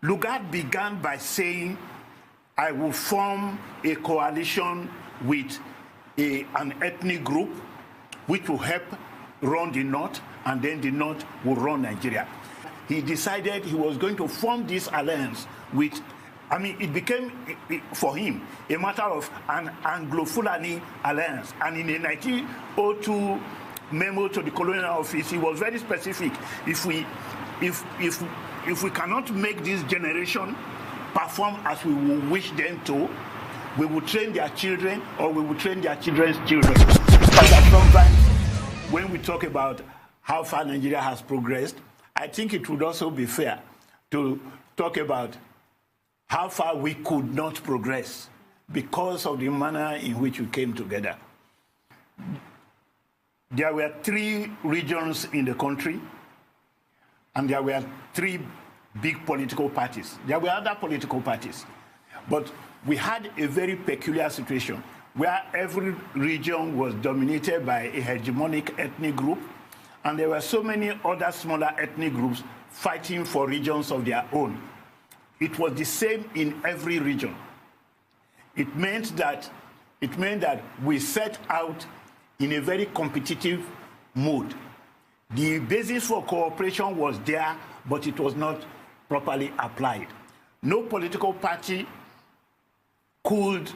Lugard began by saying, I will form a coalition with an ethnic group which will help run the North, and then the North will run Nigeria. He decided he was going to form this alliance with, it became, for him, a matter of an Anglo-Fulani alliance. And in a 1902 memo to the colonial office, he was very specific. If we cannot make this generation perform as we will wish them to, we will train their children, or we will train their children's children. But sometimes, when we talk about how far Nigeria has progressed, I think it would also be fair to talk about how far we could not progress because of the manner in which we came together. There were 3 regions in the country, and there were 3 big political parties. There were other political parties, but we had a very peculiar situation where every region was dominated by a hegemonic ethnic group, and there were so many other smaller ethnic groups fighting for regions of their own. It was the same in every region. It meant that we set out in a very competitive mood. The basis for cooperation was there, but it was not properly applied. No political party could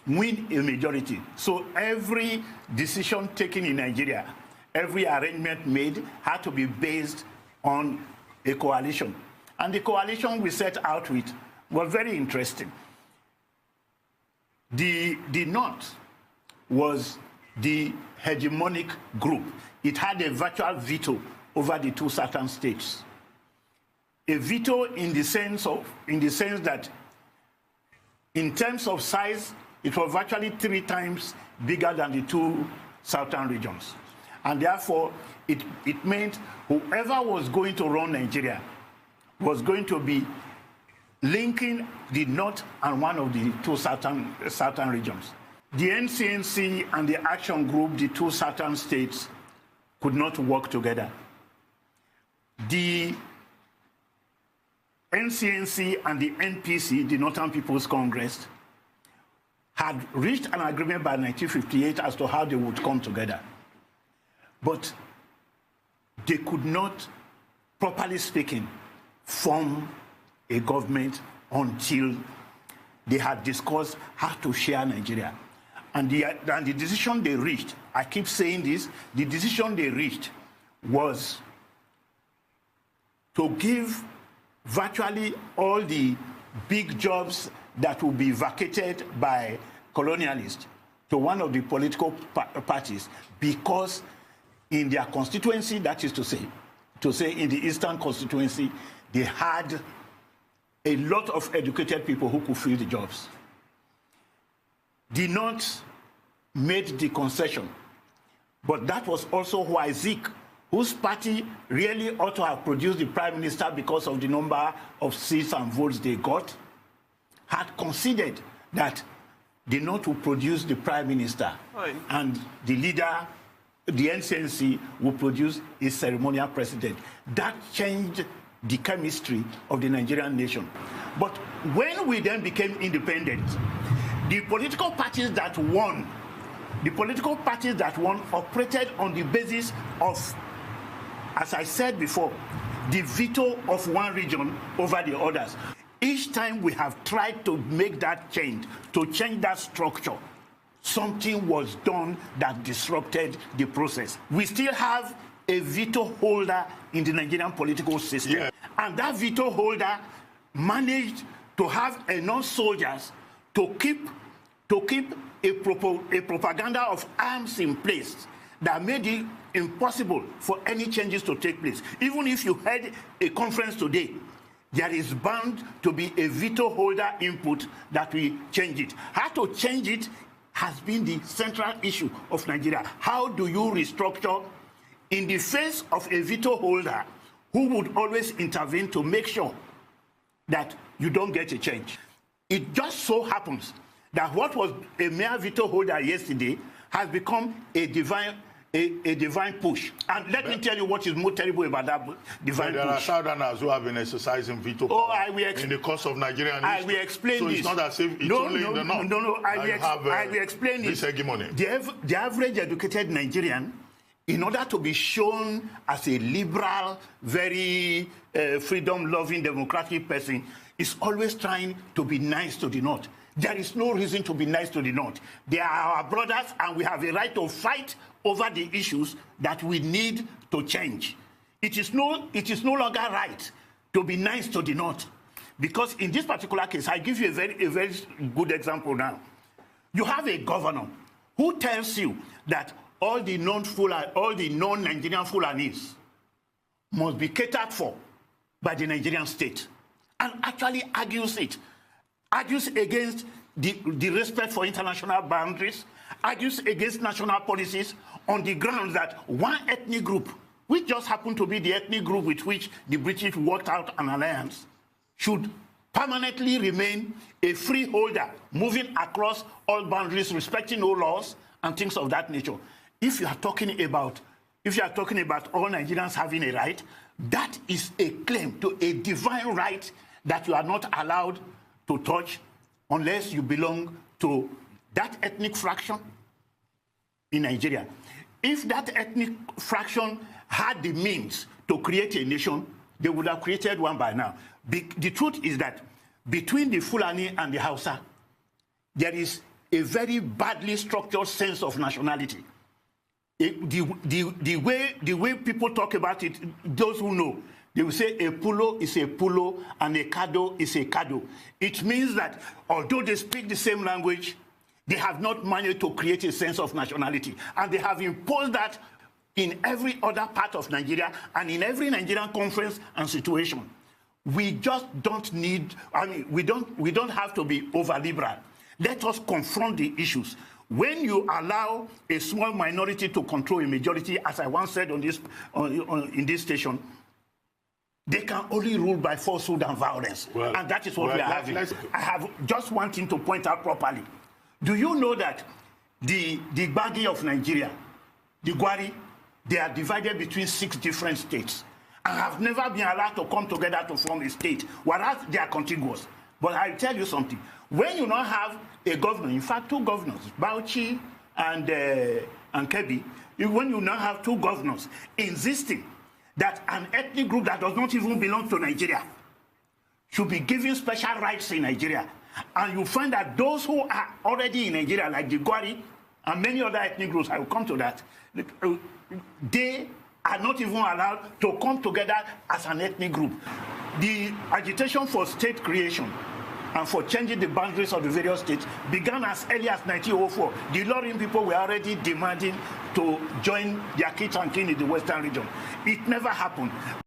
win a majority. So every decision taken in Nigeria, every arrangement made had to be based on a coalition. And the coalition we set out with was very interesting. The North was the hegemonic group. It had a virtual veto over the 2 southern states. A veto in the sense that in terms of size, it was virtually 3 times bigger than the 2 southern regions. And therefore, it meant whoever was going to run Nigeria was going to be linking the North and one of the 2 southern regions. The NCNC and the Action Group, the 2 southern states, could not work together. The NCNC and the NPC, the Northern People's Congress, had reached an agreement by 1958 as to how they would come together. But they could not, properly speaking, form a government until they had discussed how to share Nigeria. And the decision they reached, I keep saying this, the decision they reached was to give virtually all the big jobs that will be vacated by colonialists to one of the political parties, because in their constituency, that is to say in the Eastern constituency, they had a lot of educated people who could fill the jobs. The North made the concession, but that was also why Zik, whose party really ought to have produced the prime minister because of the number of seats and votes they got, had considered that the North would produce the prime minister, and the leader, the NCNC, would produce a ceremonial president. That changed the chemistry of the Nigerian nation. But when we then became independent, the political parties that won operated on the basis of, as I said before, the veto of one region over the others. Each time we have tried to make that change, to change that structure, something was done that disrupted the process. We still have a veto holder in the Nigerian political system. Yeah. And that veto holder managed to have enough soldiers to keep a propaganda of arms in place that made it impossible for any changes to take place. Even if you had a conference today, there is bound to be a veto holder input that will change it. How to change it has been the central issue of Nigeria. How do you restructure in the face of a veto holder who would always intervene to make sure that you don't get a change? It just so happens that what was a mere veto holder yesterday has become a divine a divine push. And let me tell you what is more terrible about that divine push. There are Southerners who have been exercising veto power in the course of Nigerian history. I will explain so this. It's not as if it's only in the north. No, I will explain this. Hegemony. The average educated Nigerian, in order to be shown as a liberal, very freedom-loving, democratic person, is always trying to be nice to the North. There is no reason to be nice to the North. They are our brothers, and we have a right to fight over the issues that we need to change. It is no longer right to be nice to the North. Because in this particular case, I give you a very good example now. You have a governor who tells you that all the non-Nigerian Fulanis must be catered for by the Nigerian state, and actually argues against the respect for international boundaries, argues against national policies on the grounds that one ethnic group, which just happened to be the ethnic group with which the British worked out an alliance, should permanently remain a freeholder, moving across all boundaries, respecting no laws and things of that nature. If you are talking about all Nigerians having a right, that is a claim to a divine right that you are not allowed to touch unless you belong to that ethnic fraction in Nigeria. If that ethnic fraction had the means to create a nation, they would have created one by now. The truth is that between the Fulani and the Hausa, there is a very badly structured sense of nationality. The way people talk about it, those who know, they will say a pulo is a pulo and a kado is a kado. It means that although they speak the same language, they have not managed to create a sense of nationality. And they have imposed that in every other part of Nigeria and in every Nigerian conference and situation. We just don't need, we don't have to be over-liberal. Let us confront the issues. When you allow a small minority to control a majority, as I once said in this station, they can only rule by falsehood and violence. Well, and that is what we are having. I have just one thing to point out properly. Do you know that the Gbagi of Nigeria, the Gwari, they are divided between 6 different states and have never been allowed to come together to form a state, whereas they are contiguous. But I'll tell you something. When you now have a governor, in fact 2 governors, Bauchi and Kebbi, when you now have 2 governors insisting that an ethnic group that does not even belong to Nigeria should be given special rights in Nigeria, and you find that those who are already in Nigeria, like the Gwari and many other ethnic groups, I will come to that, they are not even allowed to come together as an ethnic group. The agitation for state creation and for changing the boundaries of the various states began as early as 1904. The Ilorin people were already demanding to join their kith and kin in the western region. It never happened.